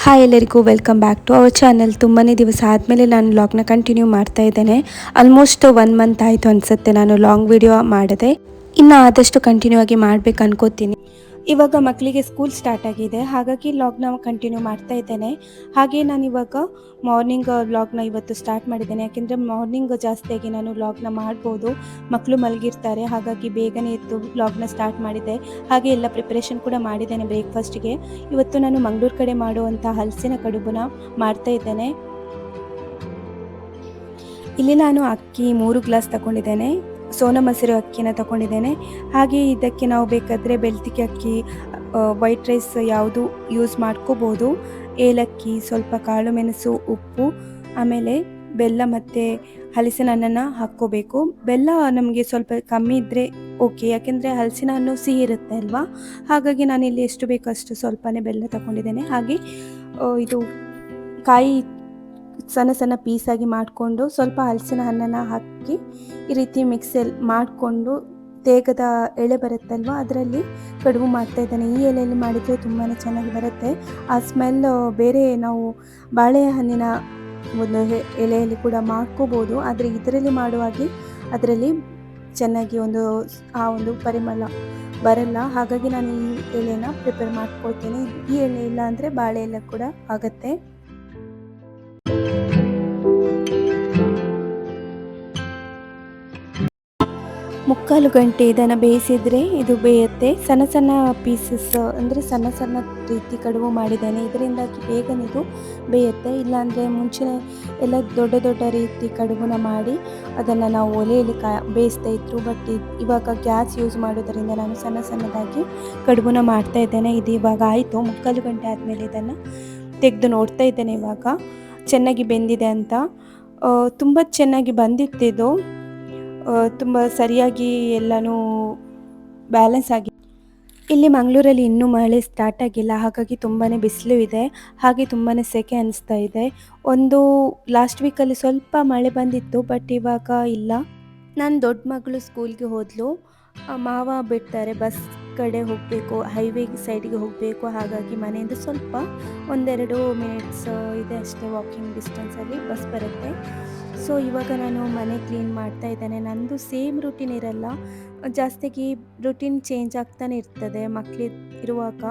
Hi ಎಲ್ಲರಿಗೂ welcome back to our channel. ತುಂಬಾ ದಿವಸ ಆದಮೇಲೆ ನಾನು ಲಾಗ್ನ ಕಂಟಿನ್ಯೂ ಮಾಡ್ತಾ ಇದ್ದೇನೆ. ಆಲ್ಮೋಸ್ಟ್ 1 ಮಂತ್ ಆಯಿತು ಅನಿಸುತ್ತೆ ನಾನು ಲಾಂಗ್ ವಿಡಿಯೋ ಮಾಡಿದೆ. ಇನ್ನು ಆದಷ್ಟು ಕಂಟಿನ್ಯೂ ಆಗಿ ಮಾಡಬೇಕು ಅನ್ಕೋತೀನಿ. ಇವಾಗ ಮಕ್ಕಳಿಗೆ ಸ್ಕೂಲ್ ಸ್ಟಾರ್ಟ್ ಆಗಿದೆ, ಹಾಗಾಗಿ ಲಾಗ್ನ ಕಂಟಿನ್ಯೂ ಮಾಡ್ತಾ ಇದ್ದೇನೆ. ಹಾಗೆ ನಾನು ಇವಾಗ ಮಾರ್ನಿಂಗ್ ಲಾಗ್ನ ಇವತ್ತು ಸ್ಟಾರ್ಟ್ ಮಾಡಿದ್ದೇನೆ. ಯಾಕೆಂದರೆ ಮಾರ್ನಿಂಗ್ ಜಾಸ್ತಿಯಾಗಿ ನಾನು ಲಾಗ್ನ ಮಾಡ್ಬೋದು, ಮಕ್ಕಳು ಮಲಗಿರ್ತಾರೆ. ಹಾಗಾಗಿ ಬೇಗನೆ ಎದ್ದು ಲಾಗ್ನ ಸ್ಟಾರ್ಟ್ ಮಾಡಿದ್ದೆ. ಹಾಗೆ ಎಲ್ಲ ಪ್ರಿಪ್ರೇಷನ್ ಕೂಡ ಮಾಡಿದ್ದೇನೆ ಬ್ರೇಕ್ಫಾಸ್ಟ್ಗೆ. ಇವತ್ತು ನಾನು ಮಂಗಳೂರು ಕಡೆ ಮಾಡುವಂಥ ಹಲಸಿನ ಕಡುಬುನ ಮಾಡ್ತಾ ಇದ್ದೇನೆ. ಇಲ್ಲಿ ನಾನು ಅಕ್ಕಿ 3 ಗ್ಲಾಸ್ ತಗೊಂಡಿದ್ದೇನೆ, ಸೋನಾ ಮಸೂರಿ ಅಕ್ಕಿನ ತಗೊಂಡಿದ್ದೇನೆ. ಹಾಗೆ ಇದಕ್ಕೆ ನಾವು ಬೇಕಾದರೆ ಬೆಳ್ತಿಗೆ ಅಕ್ಕಿ, ವೈಟ್ ರೈಸ್ ಯಾವುದು ಯೂಸ್ ಮಾಡ್ಕೋಬೋದು. ಏಲಕ್ಕಿ, ಸ್ವಲ್ಪ ಕಾಳು ಮೆಣಸು, ಉಪ್ಪು, ಆಮೇಲೆ ಬೆಲ್ಲ ಮತ್ತು ಹಲಸಿನ ಹಣ್ಣನ್ನು ಹಾಕ್ಕೋಬೇಕು. ಬೆಲ್ಲ ನಮಗೆ ಸ್ವಲ್ಪ ಕಮ್ಮಿ ಇದ್ದರೆ ಓಕೆ, ಯಾಕೆಂದರೆ ಹಲಸಿನ ಹಣ್ಣು ಸಿಹಿ ಇರುತ್ತೆ ಅಲ್ವಾ. ಹಾಗಾಗಿ ನಾನಿಲ್ಲಿ ಎಷ್ಟು ಬೇಕೋ ಅಷ್ಟು ಸ್ವಲ್ಪನೇ ಬೆಲ್ಲ ತಗೊಂಡಿದ್ದೇನೆ. ಹಾಗೆ ಇದು ಕಾಯಿ ಸಣ್ಣ ಸಣ್ಣ ಪೀಸಾಗಿ ಮಾಡಿಕೊಂಡು ಸ್ವಲ್ಪ ಹಲಸಿನ ಹಣ್ಣನ್ನು ಹಾಕಿ ಈ ರೀತಿ ಮಿಕ್ಸಲ್ಲಿ ಮಾಡಿಕೊಂಡು ತೇಗದ ಎಳೆ ಬರುತ್ತಲ್ವ, ಅದರಲ್ಲಿ ಕಡುಬು ಮಾಡ್ತಾ ಇದ್ದೇನೆ. ಈ ಎಲೆಯಲ್ಲಿ ಮಾಡಿದರೆ ತುಂಬಾ ಚೆನ್ನಾಗಿ ಬರುತ್ತೆ. ಆ ಸ್ಮೆಲ್ ಬೇರೆ ನಾವು ಬಾಳೆಹಣ್ಣಿನ ಒಂದು ಎಲೆಯಲ್ಲಿ ಕೂಡ ಮಾಡ್ಕೋಬೋದು, ಆದರೆ ಇದರಲ್ಲಿ ಮಾಡುವಾಗಿ ಅದರಲ್ಲಿ ಚೆನ್ನಾಗಿ ಆ ಒಂದು ಪರಿಮಳ ಬರಲ್ಲ. ಹಾಗಾಗಿ ನಾನು ಈ ಎಲೆನ ಪ್ರಿಪೇರ್ ಮಾಡ್ಕೊಳ್ತೇನೆ. ಈ ಎಲೆ ಇಲ್ಲ ಅಂದರೆ ಬಾಳೆ ಎಲೆ ಕೂಡ ಆಗುತ್ತೆ. ಮುಕ್ಕಾಲು ಗಂಟೆ ಇದನ್ನು ಬೇಯಿಸಿದರೆ ಇದು ಬೇಯುತ್ತೆ. ಸಣ್ಣ ಸಣ್ಣ ಪೀಸಸ್ ಅಂದರೆ ಸಣ್ಣ ಸಣ್ಣ ರೀತಿ ಕಡುಬು ಮಾಡಿದ್ದೇನೆ, ಇದರಿಂದಾಗಿ ಬೇಗನೆ ಇದು ಬೇಯುತ್ತೆ. ಇಲ್ಲಾಂದರೆ ಮುಂಚೆ ಎಲ್ಲ ದೊಡ್ಡ ದೊಡ್ಡ ರೀತಿ ಕಡುಬುನ ಮಾಡಿ ಅದನ್ನು ನಾವು ಒಲೆಯಲ್ಲಿ ಬೇಯಿಸ್ತಾ ಇದ್ರು. ಬಟ್ ಇವಾಗ ಗ್ಯಾಸ್ ಯೂಸ್ ಮಾಡೋದರಿಂದ ನಾನು ಸಣ್ಣ ಸಣ್ಣದಾಗಿ ಕಡುಬುನ ಮಾಡ್ತಾ ಇದ್ದೇನೆ. ಇದು ಇವಾಗ ಆಯಿತು. ಮುಕ್ಕಾಲು ಗಂಟೆ ಆದಮೇಲೆ ಇದನ್ನು ತೆಗೆದು ನೋಡ್ತಾ ಇದ್ದೇನೆ ಇವಾಗ ಚೆನ್ನಾಗಿ ಬೆಂದಿದೆ ಅಂತ. ತುಂಬ ಚೆನ್ನಾಗಿ ಬಂದಿತ್ತಿದ್ದು, ತುಂಬ ಸರಿಯಾಗಿ ಎಲ್ಲನೂ ಬ್ಯಾಲೆನ್ಸ್ ಆಗಿ. ಇಲ್ಲಿ ಮಂಗಳೂರಲ್ಲಿ ಇನ್ನೂ ಮಳೆ ಸ್ಟಾರ್ಟ್ ಆಗಿಲ್ಲ, ಹಾಗಾಗಿ ತುಂಬಾ ಬಿಸಿಲು ಇದೆ. ಹಾಗೆ ತುಂಬಾ ಸೆಕೆ ಅನಿಸ್ತಾ ಇದೆ. ಲಾಸ್ಟ್ ವೀಕಲ್ಲಿ ಸ್ವಲ್ಪ ಮಳೆ ಬಂದಿತ್ತು, ಬಟ್ ಇವಾಗ ಇಲ್ಲ. ನನ್ನ ದೊಡ್ಡ ಮಗಳು ಸ್ಕೂಲ್ಗೆ ಹೋದ್ಲು. ಮಾವ ಬಿಡ್ತಾರೆ, ಬಸ್ ಕಡೆ ಹೋಗಬೇಕು, ಹೈವೇ ಸೈಡಿಗೆ ಹೋಗಬೇಕು. ಹಾಗಾಗಿ ಮನೆಯಿಂದ ಸ್ವಲ್ಪ 1-2 ಮಿನಿಟ್ಸ್ ಇದೆ ಅಷ್ಟೇ, ವಾಕಿಂಗ್ ಡಿಸ್ಟೆನ್ಸಲ್ಲಿ ಬಸ್ ಬರುತ್ತೆ. ಸೊ ಇವಾಗ ನಾನು ಮನೆ ಕ್ಲೀನ್ ಮಾಡ್ತಾ ಇದ್ದೇನೆ. ನಂದು ಸೇಮ್ ರೂಟೀನ್ ಇರಲ್ಲ, ಜಾಸ್ತಿಯಾಗಿ ರೂಟೀನ್ ಚೇಂಜ್ ಆಗ್ತಾನೆ ಇರ್ತದೆ. ಮಕ್ಕಳು ಇರುವಾಗ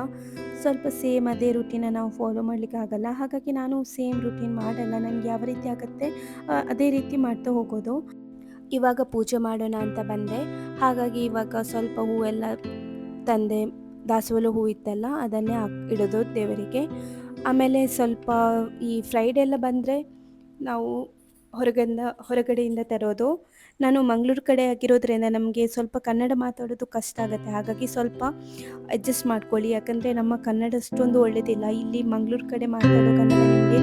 ಸ್ವಲ್ಪ ಸೇಮ್ ಅದೇ ರೂಟೀನ ನಾವು ಫಾಲೋ ಮಾಡಲಿಕ್ಕೆ ಆಗಲ್ಲ. ಹಾಗಾಗಿ ನಾನು ಸೇಮ್ ರೂಟೀನ್ ಮಾಡಲ್ಲ, ನನಗೆ ಯಾವ ರೀತಿ ಆಗುತ್ತೆ ಅದೇ ರೀತಿ ಮಾಡ್ತಾ ಹೋಗೋದು. ಇವಾಗ ಪೂಜೆ ಮಾಡೋಣ ಅಂತ ಬಂದೆ, ಹಾಗಾಗಿ ಇವಾಗ ಸ್ವಲ್ಪ ಹೂವೆಲ್ಲ ತಂದೆ. ದಾಸವಾಳ ಹೂ ಇತ್ತಲ್ಲ, ಅದನ್ನೇ ಇಡೋದು ದೇವರಿಗೆ. ಆಮೇಲೆ ಸ್ವಲ್ಪ ಈ ಫ್ರೈಡೆ ಎಲ್ಲ ಬಂದರೆ ನಾವು ಹೊರಗಡೆಯಿಂದ ತರೋದು. ನಾನು ಮಂಗಳೂರು ಕಡೆ ಆಗಿರೋದ್ರಿಂದ ನಮಗೆ ಸ್ವಲ್ಪ ಕನ್ನಡ ಮಾತಾಡೋದು ಕಷ್ಟ ಆಗುತ್ತೆ. ಹಾಗಾಗಿ ಸ್ವಲ್ಪ ಅಡ್ಜಸ್ಟ್ ಮಾಡ್ಕೊಳ್ಳಿ, ಯಾಕಂದರೆ ನಮ್ಮ ಕನ್ನಡ ಅಷ್ಟೊಂದು ಒಳ್ಳೆಯದಿಲ್ಲ. ಇಲ್ಲಿ ಮಂಗಳೂರು ಕಡೆ ಮಾತಾಡೋ ಕನ್ನಡ ನಿಮಗೆ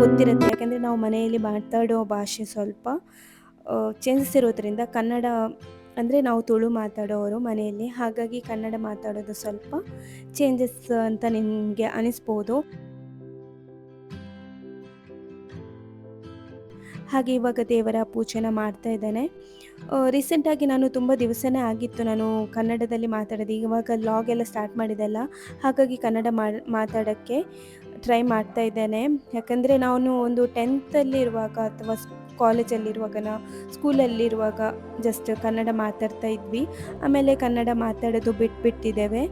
ಗೊತ್ತಿರುತ್ತೆ, ಯಾಕಂದರೆ ನಾವು ಮನೆಯಲ್ಲಿ ಮಾತಾಡೋ ಭಾಷೆ ಸ್ವಲ್ಪ ಚೇಂಜಸ್ ಇರೋದ್ರಿಂದ. ಕನ್ನಡ ಅಂದರೆ ನಾವು ತುಳು ಮಾತಾಡೋರು ಮನೆಯಲ್ಲಿ, ಹಾಗಾಗಿ ಕನ್ನಡ ಮಾತಾಡೋದು ಸ್ವಲ್ಪ ಚೇಂಜಸ್ ಅಂತ ನಿಮಗೆ ಅನಿಸ್ಬೋದು. ಹಾಗೆ ಇವಾಗ ದೇವರ ಪೂಜೆನ ಮಾಡ್ತಾ ಇದ್ದೇನೆ. ರೀಸೆಂಟಾಗಿ ನಾನು ತುಂಬ ದಿವಸನೇ ಆಗಿತ್ತು ನಾನು ಕನ್ನಡದಲ್ಲಿ ಮಾತಾಡೋದು. ಇವಾಗ ಲಾಗ್ ಎಲ್ಲ ಸ್ಟಾರ್ಟ್ ಮಾಡಿದೆಲ್ಲ, ಹಾಗಾಗಿ ಕನ್ನಡ ಮಾತಾಡೋಕ್ಕೆ ಟ್ರೈ ಮಾಡ್ತಾ ಇದ್ದೇನೆ. ಯಾಕಂದರೆ ನಾನು ಒಂದು 10th ಇರುವಾಗ ಅಥವಾ ಕಾಲೇಜಲ್ಲಿರುವಾಗ ಸ್ಕೂಲಲ್ಲಿರುವಾಗ ಜಸ್ಟ್ ಕನ್ನಡ ಮಾತಾಡ್ತಾ ಇದ್ವಿ. ಆಮೇಲೆ ಕನ್ನಡ ಮಾತಾಡೋದು ಬಿಟ್ಟಿದ್ದೇವೆ.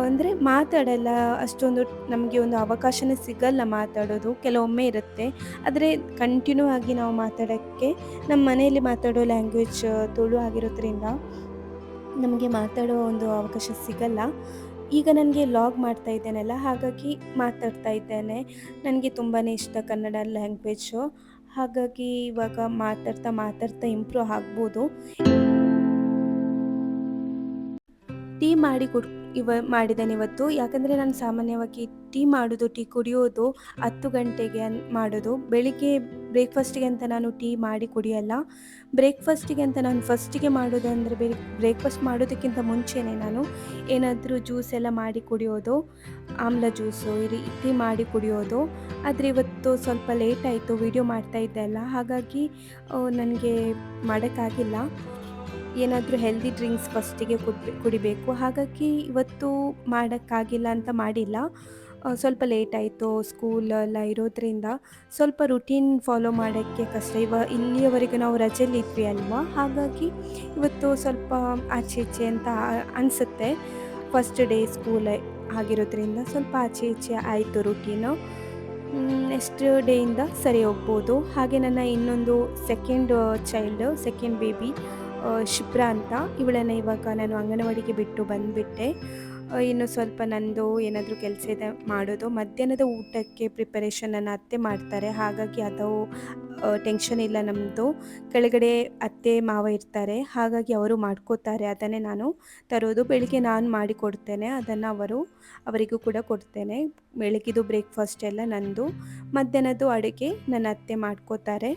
ಅಂದರೆ ಮಾತಾಡಲ್ಲ ಅಷ್ಟೊಂದು, ನಮಗೆ ಒಂದು ಅವಕಾಶನೇ ಸಿಗಲ್ಲ ಮಾತಾಡೋದು, ಕೆಲವೊಮ್ಮೆ ಇರುತ್ತೆ. ಆದರೆ ಕಂಟಿನ್ಯೂ ಆಗಿ ನಾವು ಮಾತಾಡೋಕ್ಕೆ ನಮ್ಮ ಮನೆಯಲ್ಲಿ ಮಾತಾಡೋ ಲ್ಯಾಂಗ್ವೇಜ್ ತುಳು ಆಗಿರೋದ್ರಿಂದ ನಮಗೆ ಮಾತಾಡೋ ಒಂದು ಅವಕಾಶ ಸಿಗಲ್ಲ. ಈಗ ನನಗೆ ಲಾಗ್ ಮಾಡ್ತಾ ಇದ್ದೇನಲ್ಲ, ಹಾಗಾಗಿ ಮಾತಾಡ್ತಾ ಇದ್ದೇನೆ. ನನಗೆ ತುಂಬಾ ಇಷ್ಟ ಕನ್ನಡ ಲ್ಯಾಂಗ್ವೇಜು, ಹಾಗಾಗಿ ಇವಾಗ ಮಾತಾಡ್ತಾ ಇಂಪ್ರೂವ್ ಆಗ್ಬೋದು. ಟೀ ಮಾಡಿದ್ದೇನೆ ಇವತ್ತು. ಯಾಕಂದರೆ ನಾನು ಸಾಮಾನ್ಯವಾಗಿ ಟೀ ಕುಡಿಯೋದು 10 ಗಂಟೆಗೆ ಮಾಡೋದು. ಬೆಳಿಗ್ಗೆ ಬ್ರೇಕ್ಫಾಸ್ಟಿಗೆ ಅಂತ ನಾನು ಟೀ ಮಾಡಿ ಕುಡಿಯಲ್ಲ. ಬ್ರೇಕ್ಫಾಸ್ಟಿಗೆ ಅಂತ ನಾನು ಫಸ್ಟಿಗೆ ಮಾಡೋದು ಅಂದರೆ ಬ್ರೇಕ್ಫಾಸ್ಟ್ ಮಾಡೋದಕ್ಕಿಂತ ಮುಂಚೆನೇ ನಾನು ಏನಾದರೂ ಜ್ಯೂಸ್ ಎಲ್ಲ ಮಾಡಿ ಕುಡಿಯೋದು, ಆಮ್ಲ ಜ್ಯೂಸು ಈ ರೀತಿ ಮಾಡಿ ಕುಡಿಯೋದು. ಆದರೆ ಇವತ್ತು ಸ್ವಲ್ಪ ಲೇಟ್ ಆಯಿತು, ವಿಡಿಯೋ ಮಾಡ್ತಾ ಇದ್ದೆ ಅಲ್ಲ, ಹಾಗಾಗಿ ನನಗೆ ಮಾಡೋಕ್ಕಾಗಿಲ್ಲ. ಏನಾದರೂ ಹೆಲ್ದಿ ಡ್ರಿಂಕ್ಸ್ ಫಸ್ಟಿಗೆ ಕುಡಿಬೇಕು, ಹಾಗಾಗಿ ಇವತ್ತು ಮಾಡೋಕ್ಕಾಗಿಲ್ಲ ಅಂತ ಮಾಡಿಲ್ಲ. ಸ್ವಲ್ಪ ಲೇಟ್ ಆಯಿತು, ಸ್ಕೂಲೆಲ್ಲ ಇರೋದ್ರಿಂದ ಸ್ವಲ್ಪ ರುಟೀನ್ ಫಾಲೋ ಮಾಡೋಕ್ಕೆ ಕಷ್ಟ. ಇಲ್ಲಿಯವರೆಗೆ ನಾವು ರಜೆಯಲ್ಲಿ ಇದ್ವಿ ಅಲ್ವಾ, ಹಾಗಾಗಿ ಇವತ್ತು ಸ್ವಲ್ಪ ಆಚೆ ಈಚೆ ಅಂತ ಅನಿಸುತ್ತೆ. ಫಸ್ಟ್ ಡೇ ಸ್ಕೂಲ್ ಆಗಿರೋದ್ರಿಂದ ಸ್ವಲ್ಪ ಆಚೆ ಈಚೆ ಆಯಿತು ರುಟೀನು. ನೆಕ್ಸ್ಟ್ ಡೇಯಿಂದ ಸರಿ ಹೋಗ್ಬೋದು. ಹಾಗೆ ನನ್ನ ಇನ್ನೊಂದು ಸೆಕೆಂಡ್ ಬೇಬಿ ಶಿಪ್ರಾ ಅಂತ, ಇವಳನ್ನು ಇವಾಗ ನಾನು ಅಂಗನವಾಡಿಗೆ ಬಿಟ್ಟು ಬಂದುಬಿಟ್ಟೆ. ಇನ್ನು ಸ್ವಲ್ಪ ನಂದು ಏನಾದರೂ ಕೆಲಸ ಇದೆ ಮಾಡೋದು. ಮಧ್ಯಾಹ್ನದ ಊಟಕ್ಕೆ ಪ್ರಿಪರೇಷನ್ ನನ್ನ ಅತ್ತೆ ಮಾಡ್ತಾರೆ, ಹಾಗಾಗಿ ಅದು ಟೆನ್ಷನ್ ಇಲ್ಲ ನಮ್ಮದು. ಕೆಳಗಡೆ ಅತ್ತೆ ಮಾವ ಇರ್ತಾರೆ, ಹಾಗಾಗಿ ಅವರು ಮಾಡ್ಕೋತಾರೆ. ಅದನ್ನೇ ನಾನು ತರೋದು. ಬೆಳಿಗ್ಗೆ ನಾನು ಮಾಡಿ ಕೊಡ್ತೇನೆ, ಅದನ್ನು ಅವರಿಗೂ ಕೂಡ ಕೊಡ್ತೇನೆ. ಬೆಳಗ್ಗಿದು ಬ್ರೇಕ್ಫಾಸ್ಟ್ ಎಲ್ಲ ನಂದು, ಮಧ್ಯಾಹ್ನದ್ದು ಅಡುಗೆ ನನ್ನ ಅತ್ತೆ ಮಾಡ್ಕೋತಾರೆ.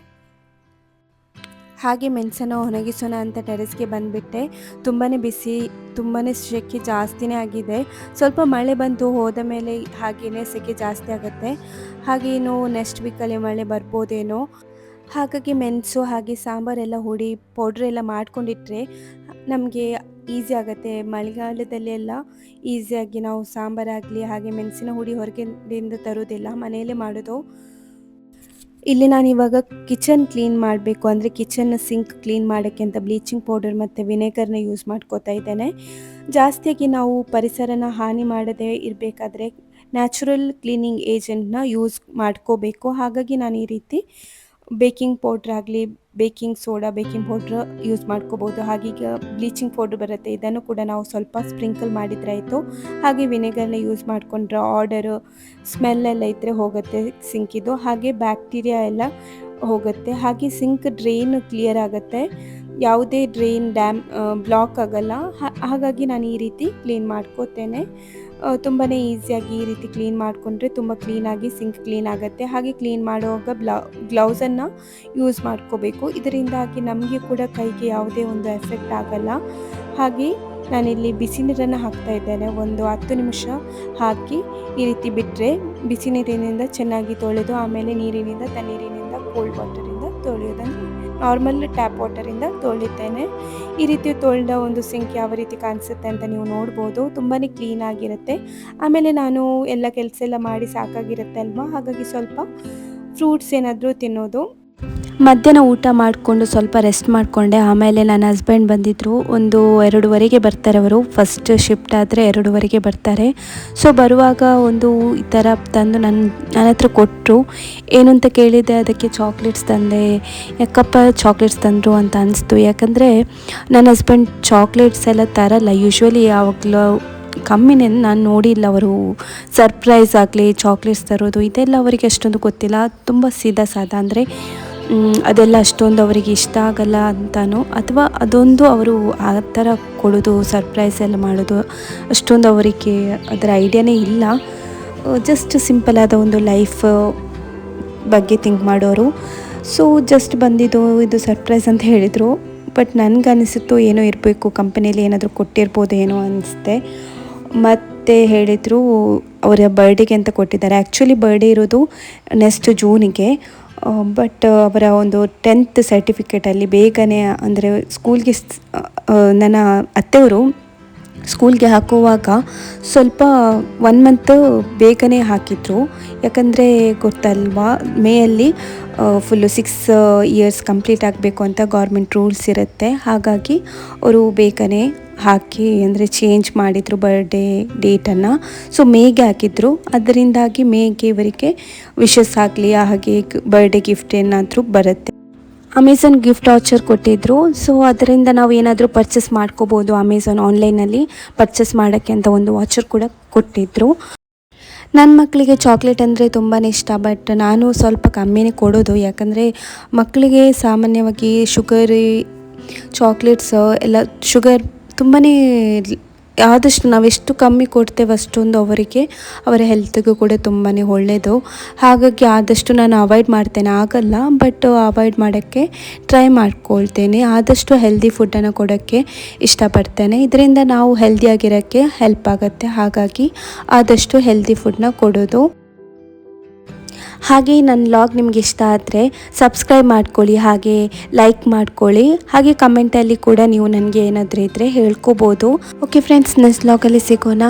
ಹಾಗೆ ಮೆಣಸನ್ನು ಒಣಗಿಸೋಣ ಅಂತ ಟೆರೆಸ್ಗೆ ಬಂದುಬಿಟ್ಟೆ. ತುಂಬಾ ಬಿಸಿ, ತುಂಬಾ ಸೆಕೆ ಜಾಸ್ತಿನೇ ಆಗಿದೆ. ಸ್ವಲ್ಪ ಮಳೆ ಬಂದು ಹೋದ ಮೇಲೆ ಹಾಗೆಯೇ ಸೆಕೆ ಜಾಸ್ತಿ ಆಗುತ್ತೆ. ಹಾಗೆ ಇನ್ನು ನೆಕ್ಸ್ಟ್ ವೀಕಲ್ಲಿ ಮಳೆ ಬರ್ಬೋದೇನೋ. ಹಾಗಾಗಿ ಮೆಣಸು ಹಾಗೆ ಸಾಂಬಾರೆಲ್ಲ ಹುಡಿ ಪೌಡ್ರೆಲ್ಲ ಮಾಡ್ಕೊಂಡಿಟ್ರೆ ನಮಗೆ ಈಸಿ ಆಗುತ್ತೆ. ಮಳೆಗಾಲದಲ್ಲಿ ಎಲ್ಲ ಈಸಿಯಾಗಿ ನಾವು ಸಾಂಬಾರಾಗಲಿ ಹಾಗೆ ಮೆಣಸಿನ ಹುಡಿ ಹೊರಗಡೆಯಿಂದ ತರೋದಿಲ್ಲ, ಮನೆಯಲ್ಲೇ ಮಾಡೋದು. ಇಲ್ಲಿ ನಾನಿವಾಗ ಕಿಚನ್ ಕ್ಲೀನ್ ಮಾಡಬೇಕು, ಅಂದರೆ ಕಿಚನ್ ಸಿಂಕ್ ಕ್ಲೀನ್ ಮಾಡೋಕ್ಕೆ ಅಂತ ಬ್ಲೀಚಿಂಗ್ ಪೌಡರ್ ಮತ್ತು ವಿನೆಗರ್ನ ಯೂಸ್ ಮಾಡ್ಕೋತಾ ಇದ್ದೇನೆ. ಜಾಸ್ತಿಯಾಗಿ ನಾವು ಪರಿಸರನ ಹಾನಿ ಮಾಡದೇ ಇರಬೇಕಾದ್ರೆ ನ್ಯಾಚುರಲ್ ಕ್ಲೀನಿಂಗ್ ಏಜೆಂಟ್ನ ಯೂಸ್ ಮಾಡ್ಕೋಬೇಕು. ಹಾಗಾಗಿ ನಾನು ಈ ರೀತಿ ಬೇಕಿಂಗ್ ಪೌಡ್ರ್ ಆಗಲಿ, baking soda, baking powder use ಮಾಡ್ಕೋಬೋದು. ಹಾಗೀಗ ಬ್ಲೀಚಿಂಗ್ ಪೌಡ್ರ್ ಬರುತ್ತೆ, ಇದನ್ನು ಕೂಡ ನಾವು ಸ್ವಲ್ಪ ಸ್ಪ್ರಿಂಕಲ್ ಮಾಡಿದರೆ ಆಯಿತು. ಹಾಗೆ ವಿನೆಗರ್ನ ಯೂಸ್ ಮಾಡಿಕೊಂಡ್ರೆ ಆರ್ಡರು ಸ್ಮೆಲ್ಲೆಲ್ಲ ಇದ್ದರೆ ಹೋಗುತ್ತೆ ಸಿಂಕಿದು, ಹಾಗೆ ಬ್ಯಾಕ್ಟೀರಿಯಾ ಎಲ್ಲ ಹೋಗುತ್ತೆ. ಹಾಗೆ ಸಿಂಕ್ ಡ್ರೈನ್ ಕ್ಲಿಯರ್ ಆಗುತ್ತೆ, ಯಾವುದೇ ಡ್ರೈನ್ ಬ್ಲಾಕ್ ಆಗಲ್ಲ. ಹಾಗಾಗಿ ನಾನು ಈ ರೀತಿ ಕ್ಲೀನ್ ಮಾಡ್ಕೋತೇನೆ. ತುಂಬಾ ಈಸಿಯಾಗಿ ಈ ರೀತಿ ಕ್ಲೀನ್ ಮಾಡಿಕೊಂಡ್ರೆ ತುಂಬ ಕ್ಲೀನಾಗಿ ಸಿಂಕ್ ಕ್ಲೀನ್ ಆಗುತ್ತೆ. ಹಾಗೆ ಕ್ಲೀನ್ ಮಾಡುವಾಗ ಗ್ಲೌಸನ್ನು ಯೂಸ್ ಮಾಡ್ಕೋಬೇಕು, ಇದರಿಂದಾಗಿ ನಮಗೆ ಕೂಡ ಕೈಗೆ ಯಾವುದೇ ಒಂದು ಎಫೆಕ್ಟ್ ಆಗಲ್ಲ. ಹಾಗೆ ನಾನಿಲ್ಲಿ ಬಿಸಿ ನೀರನ್ನು ಹಾಕ್ತಾ ಇದ್ದೇನೆ. ಒಂದು 10 ನಿಮಿಷ ಹಾಕಿ ಈ ರೀತಿ ಬಿಟ್ಟರೆ ಬಿಸಿ ನೀರಿನಿಂದ ಚೆನ್ನಾಗಿ ತೊಳೆದು ಆಮೇಲೆ ತಣ್ಣೀರಿನಿಂದ ಕೋಲ್ಡ್ ವಾಟರಿಂದ ತೊಳೆಯೋದನ್ನು ನಾರ್ಮಲ್ ಟ್ಯಾಪ್ ವಾಟರಿಂದ ತೊಳಿತೇನೆ. ಈ ರೀತಿ ತೊಳೆದ ಒಂದು ಸಿಂಕ್ ಯಾವ ರೀತಿ ಕಾಣಿಸುತ್ತೆ ಅಂತ ನೀವು ನೋಡ್ಬೋದು. ತುಂಬಾ ಕ್ಲೀನಾಗಿರುತ್ತೆ. ಆಮೇಲೆ ನಾನು ಎಲ್ಲ ಕೆಲಸ ಎಲ್ಲ ಮಾಡಿ ಸಾಕಾಗಿರುತ್ತೆ ಅಲ್ವಾ, ಹಾಗಾಗಿ ಸ್ವಲ್ಪ ಫ್ರೂಟ್ಸ್ ಏನಾದರೂ ತಿನ್ನೋದು. ಮಧ್ಯಾಹ್ನ ಊಟ ಮಾಡಿಕೊಂಡು ಸ್ವಲ್ಪ ರೆಸ್ಟ್ ಮಾಡಿಕೊಂಡೆ. ಆಮೇಲೆ ನನ್ನ ಹಸ್ಬೆಂಡ್ ಬಂದಿದ್ದರು, 2:30ಗೆ ಬರ್ತಾರೆ ಅವರು. ಫಸ್ಟ್ ಶಿಫ್ಟ್ ಆದರೆ 2:30ಗೆ ಬರ್ತಾರೆ. ಸೊ ಬರುವಾಗ ಈ ಥರ ತಂದು ನನ್ನ ಹತ್ರ ಕೊಟ್ಟರು. ಏನು ಅಂತ ಕೇಳಿದೆ, ಅದಕ್ಕೆ ಚಾಕ್ಲೇಟ್ಸ್ ತಂದೆ. ಯಾಕಪ್ಪ ಚಾಕ್ಲೇಟ್ಸ್ ತಂದರು ಅಂತ ಅನಿಸ್ತು, ಯಾಕಂದರೆ ನನ್ನ ಹಸ್ಬೆಂಡ್ ಚಾಕ್ಲೇಟ್ಸ್ ಎಲ್ಲ ತರಲ್ಲ ಯೂಶ್ವಲಿ, ಯಾವಾಗಲೂ ಕಮ್ಮಿನೇ. ನಾನು ನೋಡಿಲ್ಲ ಅವರು ಸರ್ಪ್ರೈಸ್ ಆಗಲಿ ಚಾಕ್ಲೇಟ್ಸ್ ತರೋದು, ಇದೆಲ್ಲ ಅವರಿಗೆ ಅಷ್ಟೊಂದು ಗೊತ್ತಿಲ್ಲ. ತುಂಬ ಸೀದಾ ಸಾದಾ, ಅಂದರೆ ಅದೆಲ್ಲ ಅಷ್ಟೊಂದು ಅವರಿಗೆ ಇಷ್ಟ ಆಗಲ್ಲ ಅಂತನೋ, ಅಥವಾ ಅದೊಂದು ಅವರು ಆ ಥರ ಕೊಡೋದು, ಸರ್ಪ್ರೈಸ್ ಎಲ್ಲ ಮಾಡೋದು ಅಷ್ಟೊಂದು ಅವರಿಗೆ ಅದರ ಐಡಿಯಾನೇ ಇಲ್ಲ. ಜಸ್ಟ್ ಸಿಂಪಲಾದ ಒಂದು ಲೈಫ್ ಬಗ್ಗೆ ಥಿಂಕ್ ಮಾಡೋರು. ಸೊ ಜಸ್ಟ್ ಬಂದಿದ್ದು ಇದು ಸರ್ಪ್ರೈಸ್ ಅಂತ ಹೇಳಿದರು. ಬಟ್ ನನಗನ್ನಿಸಿತ್ತು ಏನೋ ಇರಬೇಕು, ಕಂಪನಿಯಲ್ಲಿ ಏನಾದರೂ ಕೊಟ್ಟಿರ್ಬೋದೇನೋ ಅನಿಸುತ್ತೆ. ಮತ್ತು ಹೇಳಿದರು ಅವರ ಬರ್ಡೇಗೆ ಅಂತ ಕೊಟ್ಟಿದ್ದಾರೆ. ಆ್ಯಕ್ಚುಲಿ ಬರ್ಡೇ ಇರೋದು ನೆಕ್ಸ್ಟ್ ಜೂನಿಗೆ. ಬಟ್ ಅವರ ಒಂದು 10th ಸರ್ಟಿಫಿಕೇಟಲ್ಲಿ ಬೇಗನೆ, ಅಂದರೆ ಸ್ಕೂಲ್ಗೆ ನನ್ನ ಅತ್ತೆಯವರು ಸ್ಕೂಲ್ಗೆ ಹಾಕುವಾಗ ಸ್ವಲ್ಪ 1 ಮಂತ್ ಬೇಗನೆ ಹಾಕಿದ್ರು. ಯಾಕಂದರೆ ಗೊತ್ತಲ್ವಾ, ಮೇಯಲ್ಲಿ ಫುಲ್ಲು 6 ಇಯರ್ಸ್ ಕಂಪ್ಲೀಟ್ ಆಗಬೇಕು ಅಂತ ಗೌರ್ಮೆಂಟ್ ರೂಲ್ಸ್ ಇರುತ್ತೆ. ಹಾಗಾಗಿ ಅವರು ಬೇಗನೆ ಹಾಕಿ, ಅಂದರೆ ಚೇಂಜ್ ಮಾಡಿದರು ಬರ್ಡೇ ಡೇಟನ್ನು. ಸೊ ಮೇಗೆ ಹಾಕಿದ್ರು, ಅದರಿಂದಾಗಿ ಮೇಗೆ ಇವರಿಗೆ ವಿಶಸ್ ಆಗಲಿ, ಹಾಗೆ ಬರ್ಡೇ ಗಿಫ್ಟ್ ಏನಾದರೂ ಬರುತ್ತೆ. ಅಮೆಝಾನ್ ಗಿಫ್ಟ್ ವಾಚರ್ ಕೊಟ್ಟಿದ್ದರು. ಸೊ ಅದರಿಂದ ನಾವು ಏನಾದರೂ ಪರ್ಚೇಸ್ ಮಾಡ್ಕೋಬೋದು. ಅಮೆಝಾನ್ ಆನ್ಲೈನಲ್ಲಿ ಪರ್ಚೇಸ್ ಮಾಡೋಕ್ಕೆ ಅಂತ ಒಂದು ವಾಚರ್ ಕೂಡ ಕೊಟ್ಟಿದ್ದರು. ನನ್ನ ಮಕ್ಕಳಿಗೆ ಚಾಕ್ಲೇಟ್ ಅಂದರೆ ತುಂಬಾ ಇಷ್ಟ. ಬಟ್ ನಾನು ಸ್ವಲ್ಪ ಕಮ್ಮಿನೇ ಕೊಡೋದು, ಯಾಕಂದರೆ ಮಕ್ಕಳಿಗೆ ಸಾಮಾನ್ಯವಾಗಿ ಚಾಕ್ಲೇಟ್ಸ್ ಎಲ್ಲ ಶುಗರ್ ತುಂಬಾ, ಆದಷ್ಟು ನಾವೆಷ್ಟು ಕಮ್ಮಿ ಕೊಡ್ತೇವೆ ಅಷ್ಟೊಂದು ಅವರಿಗೆ, ಅವರ ಹೆಲ್ತ್ಗೂ ಕೂಡ ತುಂಬಾ ಒಳ್ಳೆಯದು. ಹಾಗಾಗಿ ಆದಷ್ಟು ನಾನು ಅವಾಯ್ಡ್ ಮಾಡ್ತೇನೆ. ಆಗಲ್ಲ, ಬಟ್ ಅವಾಯ್ಡ್ ಮಾಡೋಕ್ಕೆ ಟ್ರೈ ಮಾಡ್ಕೊಳ್ತೇನೆ. ಆದಷ್ಟು ಹೆಲ್ದಿ ಫುಡ್ಡನ್ನು ಕೊಡೋಕ್ಕೆ ಇಷ್ಟಪಡ್ತೇನೆ. ಇದರಿಂದ ನಾವು ಹೆಲ್ದಿಯಾಗಿರೋಕ್ಕೆ ಹೆಲ್ಪ್ ಆಗುತ್ತೆ. ಹಾಗಾಗಿ ಆದಷ್ಟು ಹೆಲ್ದಿ ಫುಡ್ನ ಕೊಡೋದು. ಹಾಗೆ ನನ್ನ ವ್ಲಾಗ್ ನಿಮ್ಗೆ ಇಷ್ಟ ಆದರೆ ಸಬ್ಸ್ಕ್ರೈಬ್ ಮಾಡ್ಕೊಳ್ಳಿ, ಹಾಗೆ ಲೈಕ್ ಮಾಡ್ಕೊಳ್ಳಿ. ಹಾಗೆ ಕಮೆಂಟಲ್ಲಿ ಕೂಡ ನೀವು ನನಗೆ ಏನಾದರೂ ಇದ್ದರೆ ಹೇಳ್ಕೋಬೋದು. ಓಕೆ ಫ್ರೆಂಡ್ಸ್, ನೆಕ್ಸ್ಟ್ ವ್ಲಾಗಲ್ಲಿ ಸಿಗೋಣ.